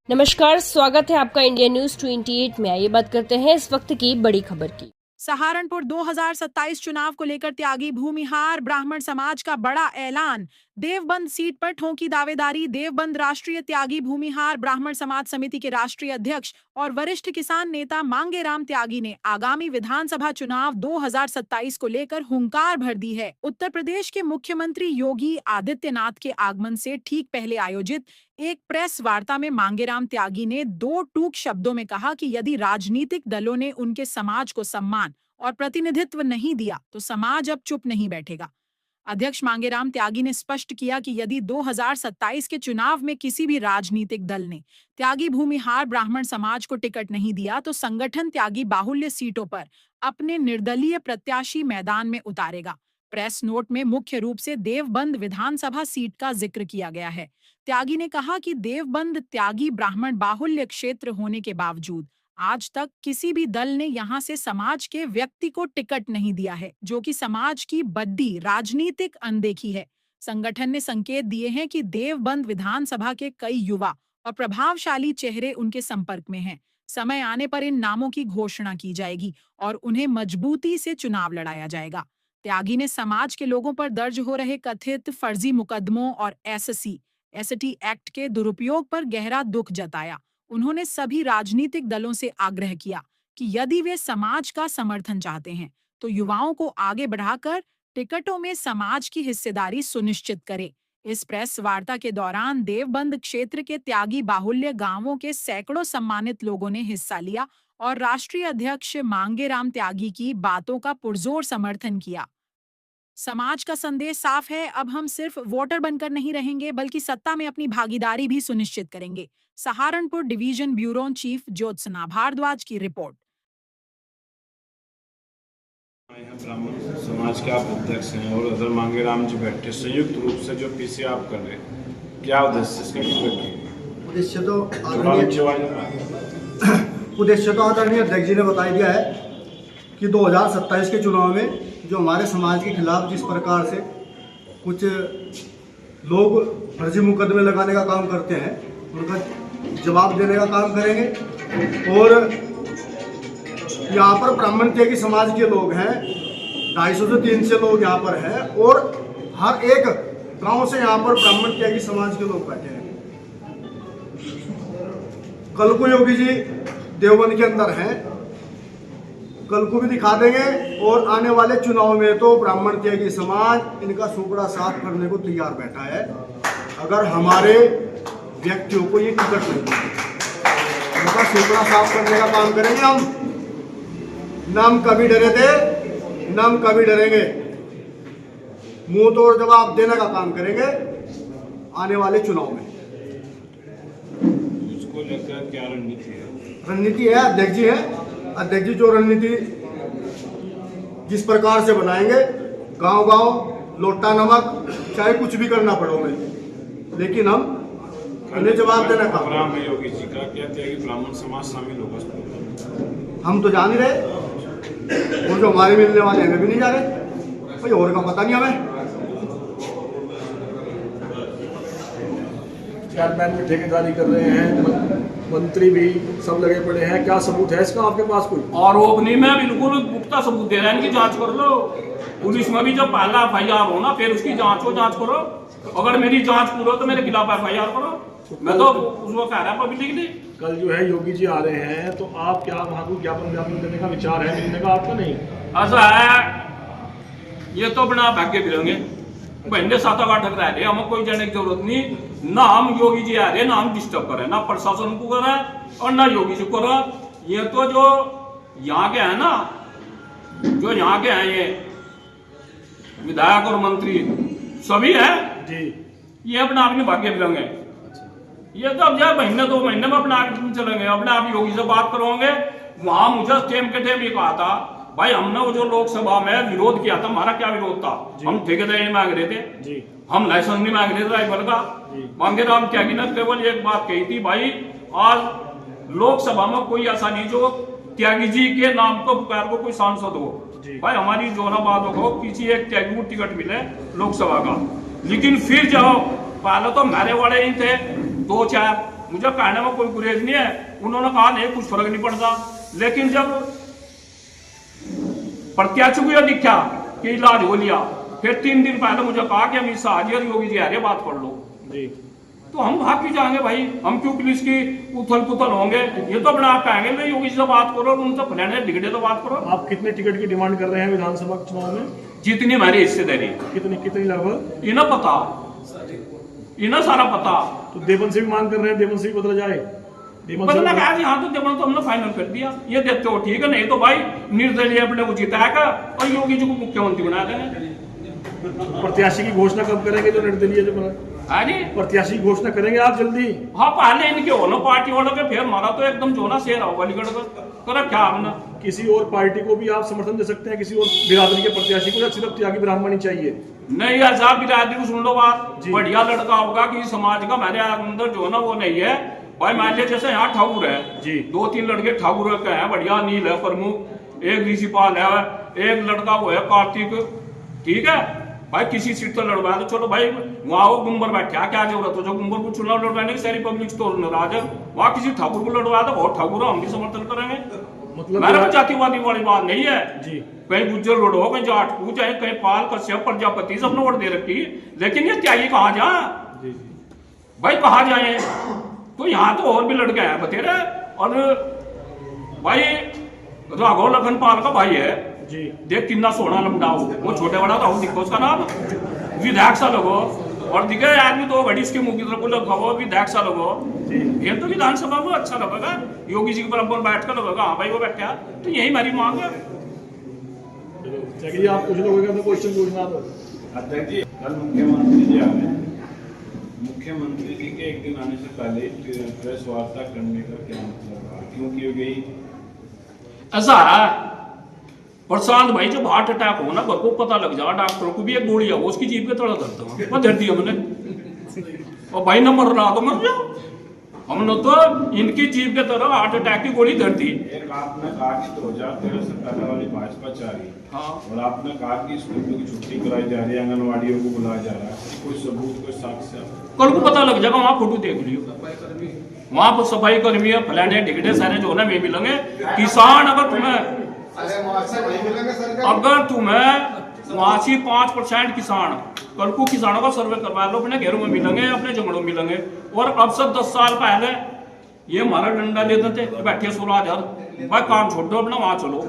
नमस्कार, स्वागत है आपका इंडिया न्यूज 28 में। आइए बात करते हैं इस वक्त की बड़ी खबर की। सहारनपुर 2027 चुनाव को लेकर त्यागी भूमिहार ब्राह्मण समाज का बड़ा ऐलान। देवबंद सीट पर ठोंकी दावेदारी। देवबंद राष्ट्रीय त्यागी भूमिहार ब्राह्मण समाज समिति के राष्ट्रीय अध्यक्ष और वरिष्ठ किसान नेता मांगेराम त्यागी ने आगामी विधानसभा चुनाव 2027 को लेकर हुंकार भर दी है। उत्तर प्रदेश के मुख्यमंत्री योगी आदित्यनाथ के आगमन से ठीक पहले आयोजित एक प्रेस वार्ता में मांगेराम त्यागी ने दो टूक शब्दों में कहा कि यदि राजनीतिक दलों ने उनके समाज को सम्मान और प्रतिनिधित्व नहीं दिया तो समाज अब चुप नहीं बैठेगा। अध्यक्ष मांगेराम त्यागी ने स्पष्ट किया कि यदि 2027 के चुनाव में किसी भी राजनीतिक दल ने त्यागी भूमिहार ब्राह्मण समाज को टिकट नहीं दिया तो संगठन त्यागी बाहुल्य सीटों पर अपने निर्दलीय प्रत्याशी मैदान में उतारेगा। प्रेस नोट में मुख्य रूप से देवबंद विधानसभा सीट का जिक्र किया गया है। त्यागी ने कहा कि देवबंद त्यागी ब्राह्मण बाहुल्य क्षेत्र होने के बावजूद आज तक किसी भी दल ने यहां से समाज के व्यक्ति को टिकट नहीं दिया है, जो कि समाज की बड्डी राजनीतिक अनदेखी है। संगठन ने संकेत दिए हैं कि देवबंद विधानसभा के कई युवा और प्रभावशाली चेहरे उनके संपर्क में हैं। समय आने पर इन नामों की घोषणा की जाएगी और उन्हें मजबूती से चुनाव लड़ाया जाएगा। त्यागी ने समाज के लोगों पर दर्ज हो रहे कथित फर्जी मुकदमों और एसटी एक्ट के दुरुपयोग पर गहरा दुख जताया। उन्होंने सभी राजनीतिक दलों से आग्रह किया कि यदि वे समाज का समर्थन चाहते हैं तो युवाओं को आगे बढ़ाकर टिकटों में समाज की हिस्सेदारी सुनिश्चित करें। इस प्रेस वार्ता के दौरान देवबंद क्षेत्र के त्यागी बाहुल्य गांवों के सैकड़ों सम्मानित लोगों ने हिस्सा लिया और राष्ट्रीय अध्यक्ष मांगेराम त्यागी की बातों का पुरजोर समर्थन किया। समाज का संदेश साफ है, अब हम सिर्फ वोटर बनकर नहीं रहेंगे बल्कि सत्ता में अपनी भागीदारी भी सुनिश्चित करेंगे। Saharanpur division bureau chief Jyotsna Bhardwaj की रिपोर्ट। ब्राह्मण समाज के आप अध्यक्ष हैं और उधर मांगेराम जी बैठे, संयुक्त रूप से जो पीसी आप कर रहे हैं, क्या उद्देश्य इसका? उद्देश्य तो आदरणीय अध्यक्ष जी ने बता दिया है कि 2027 के चुनाव में जो हमारे समाज के खिलाफ जिस प्रकार से कुछ लोग फर्जी मुकदमे लगाने का काम करते हैं, उनका जवाब देने का काम करेंगे। और यहाँ पर ब्राह्मण त्यागी समाज के लोग हैं, 250 से 300 लोग यहाँ पर हैं और हर एक गांव से यहाँ पर ब्राह्मण त्यागी समाज के लोग बैठे हैं। कल को योगी जी देवबंद के अंदर हैं, कल को भी दिखा देंगे और आने वाले चुनाव में तो ब्राह्मण त्यागी समाज इनका सुपड़ा साफ करने को तैयार बैठा है। अगर हमारे व्यक्तियों को ये टिकट नहीं मिले, इनका सुपड़ा साफ करने का काम करेंगे हम। न हम कभी डरे थे, न हम कभी डरेंगे। मुंह तोड़ जवाब देने का काम करेंगे आने वाले चुनाव में। इसको लेकर क्या रणनीति है? रणनीति है, अध्यक्ष जी है। अध्यक्ष जी जो रणनीति जिस प्रकार से बनाएंगे, गांव-गांव लोटा नमक चाहे कुछ भी करना पड़े हमें, लेकिन हम उन्हें जवाब देना काम। प्रोग्राम में योगी जी का कहते हैं कि ब्राह्मण समाज शामिल होगा। हम तो जान ही रहे, और जो हमारे मिलने वाले हमें भी नहीं जा रहे भाई, और का पता नहीं हमें। चेयरमैन भी ठेकेदारी कर रहे हैं, मंत्री भी सब लगे पड़े हैं, क्या सबूत है इसका आपके पास? कोई आरोप नहीं, मैं बिल्कुल पुख्ता सबूत दे रहा है, इनकी जांच कर लो। पुलिस में भी जब पहला FIR हो ना, फिर उसकी जांच करो। अगर मेरी जांच पूरी हो तो मेरे खिलाफ FIR करो। मैं तो उसको कह रहा पब्लिकली। कल जो है योगी जी आ रहे हैं, तो आप क्या वहां को ज्ञापन देने का विचार है, मिलने का आपका? नहीं ऐसा है, ये तो बिना भाग्य फिरेंगे बहने 7-8 रह रहे, हमें कोई जाने की जरूरत नहीं। ना हम योगी जी आ रहे, ना हम डिस्टर्ब कर रहे, ना प्रशासन को कर रहा है और ना योगी जी को कर रहा। ये तो जो यहाँ के हैं ना, जो यहाँ के हैं, ये विधायक और मंत्री सभी है जी, ये अपने आप में भाग्य फिरेंगे। ये तो अब यार महीने 2 महीने में अपने आप चलेंगे, अपने आप योगी से बात करवाएंगे। वहां मुझे टेम के टेम ये कहा था, भाई हमने वो जो लोकसभा में विरोध किया था, हमारा क्या विरोध था? हम ठेकेदारी नहीं मांग रहे थे जी, हम लाइसेंस नहीं मांग रहे थे ड्राइवर का। मांगेराम त्यागी ने केवल एक बात कही थी, भाई आज लोकसभा में कोई ऐसा नहीं जो त्यागी जी के नाम को पुकार को कोई सांसद हो। भाई हमारी जो ना बात हो, किसी एक त्यागी को टिकट मिले लोकसभा का। लेकिन फिर जाओ, पहले तो मेरे वाले ही थे 2-4 मुझे कहने में कोई गुरेज नहीं है। उन्होंने कहा नहीं कुछ फर्क नहीं पड़ता, लेकिन जब प्रत्याशी को यह दिखा कि इलाज हो लिया, फिर 3 दिन पहले मुझे कहा कि अमित शाह जी और योगी जी आ रहे, बात कर लो जी। तो हम भाग भी जाएंगे भाई, हम क्यों पुलिस की उथल पुथल होंगे। ये तो अपने आप कहेंगे नहीं योगी जी से बात करो, उनसे फलाने ढिगड़े तो बात करो। आप कितने टिकट की डिमांड कर रहे हैं विधानसभा चुनाव में? जितनी हमारी हिस्सेदारी, कितनी लगभग? इन्हें पता, इन्हें सारा पता। तो देवन से भी मांग कर रहे हैं, देवन से भी बदला जाए? बदला कहा यहाँ तो देवन तो हमने फाइनल कर दिया, ये देते हो ठीक है, नहीं तो भाई निर्दलीय अपने को जिताएगा और योगी जी को मुख्यमंत्री बना देंगे। प्रत्याशी की घोषणा कब करेंगे जो निर्दलीय जो बना? हाँ जी, प्रत्याशी की घोषणा करेंगे आप जल्दी? हाँ पहले इनके हो ना पार्टी वालों के, फिर हमारा तो एकदम जो ना शेर आओ बलीगढ़ का करा क्या हमने। किसी और पार्टी को भी आप समर्थन दे सकते हैं, किसी और बिरादरी के प्रत्याशी को, या सिर्फ त्यागी ब्राह्मण ही चाहिए? नहीं यार साहब, बिरादरी को सुन लो बात, बढ़िया लड़का होगा किसी समाज का, मेरे अंदर जो ना वो नहीं है भाई। मान लिया जैसे यहाँ ठाकुर है जी, 2-3 लड़के ठाकुर के हैं, बढ़िया, नील है प्रमुख, एक ऋषिपाल है, एक लड़का वो है कार्तिक, ठीक है भाई। किसी सीट तो लड़वा तो चलो भाई, वहाँ वो गुम्बर बैठा, क्या जरूरत हो जो गुम्बर को चुनाव लड़वाने की, सारी पब्लिक तो नाराज है, वहाँ किसी ठाकुर को लड़वा दो, बहुत ठाकुर हम भी समर्थन करेंगे। मतलब मेरा तो जातिवादी वाली बात नहीं है जी। कहीं गुज्जर लड़ो, कहीं जाट पूछ है, कहीं पाल कश्यप प्रजापति सबने वोट दे रखी, लेकिन ये त्यागी कहाँ जा भाई, कहाँ जाए। तो यहाँ तो और भी लड़के हैं बतेरे, और भाई राघव लखन पाल का भाई है जी, देख कितना सोना लमडाओ, वो छोटे बड़ा था, दिखो उसका नाम विधायक सा लगो, और दिखे आदमी तो घड़ी इसके मुंह की तरफ लगो, विधायक सा लगो, ये तो विधानसभा में अच्छा लगेगा, योगी जी के बराबर बैठ कर लगेगा, हाँ भाई वो बैठा, तो यही हमारी मांग है। चलिए आप कुछ लोगों का क्वेश्चन पूछना तो। अध्यक्ष जी, कल मुख्यमंत्री जी आ रहे हैं, मुख्यमंत्री जी के एक दिन आने से पहले प्रेस वार्ता करने का क्या मतलब रहा, क्योंकि यही ऐसा है प्रशांत भाई, जब हार्ट अटैक हो ना, घर को पता लग जाए, डॉक्टर को भी एक गोली है, उसकी जीभ के तड़ा दर्द है, मैं धर दिया मैंने, और भाई नंबर रहा तो मर जाओ, हमने तो इनकी जीभ के तरह हार्ट अटैक की गोली धर दी। एक आपने कहा कि 2013 से पहले वाली भाजपा चाह रही, हाँ, और आपने कहा कि स्कूलों की छुट्टी कराई जा रही है, आंगनवाड़ियों को बुलाया जा रहा है, कोई सबूत, कोई साक्ष्य? कल को पता लग जाएगा, वहाँ फोटो देख लियो, वहाँ पर सफाई कर्मी है, फलाने ढिगड़े सारे जो है ना वे मिलेंगे। किसान अगर तुम्हें वहाँ से 5% किसान, कल को किसानों का सर्वे करवा लो, अपने घरों में मिलेंगे, अपने जंगलों में मिलेंगे। और अब से 10 साल पहले ये हमारा डंडा लेते थे, बैठे 16,000 भाई, काम छोड़ दो अपना, वहां चलो।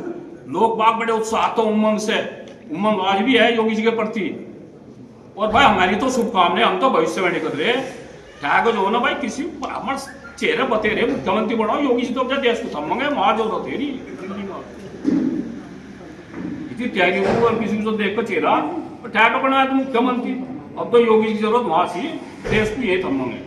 लोग बाग बड़े उत्साह तो उमंग से, उमंग आज भी है योगी जी के प्रति। और भाई हमारी तो शुभकामनाएं, हम तो भविष्यवाणी कर रहे हैं, जो ना भाई किसी ब्राह्मण चेहरे बतेरे मुख्यमंत्री बनाओ, योगी जी तो अपने देश को थमेंगे, वहां जरूरत है इतनी त्यागी हो, और किसी को देख कर चेहरा ठैक बनाया तो मुख्यमंत्री, अब तो योगी की जरूरत वहां सी, देश को ये थमेंगे।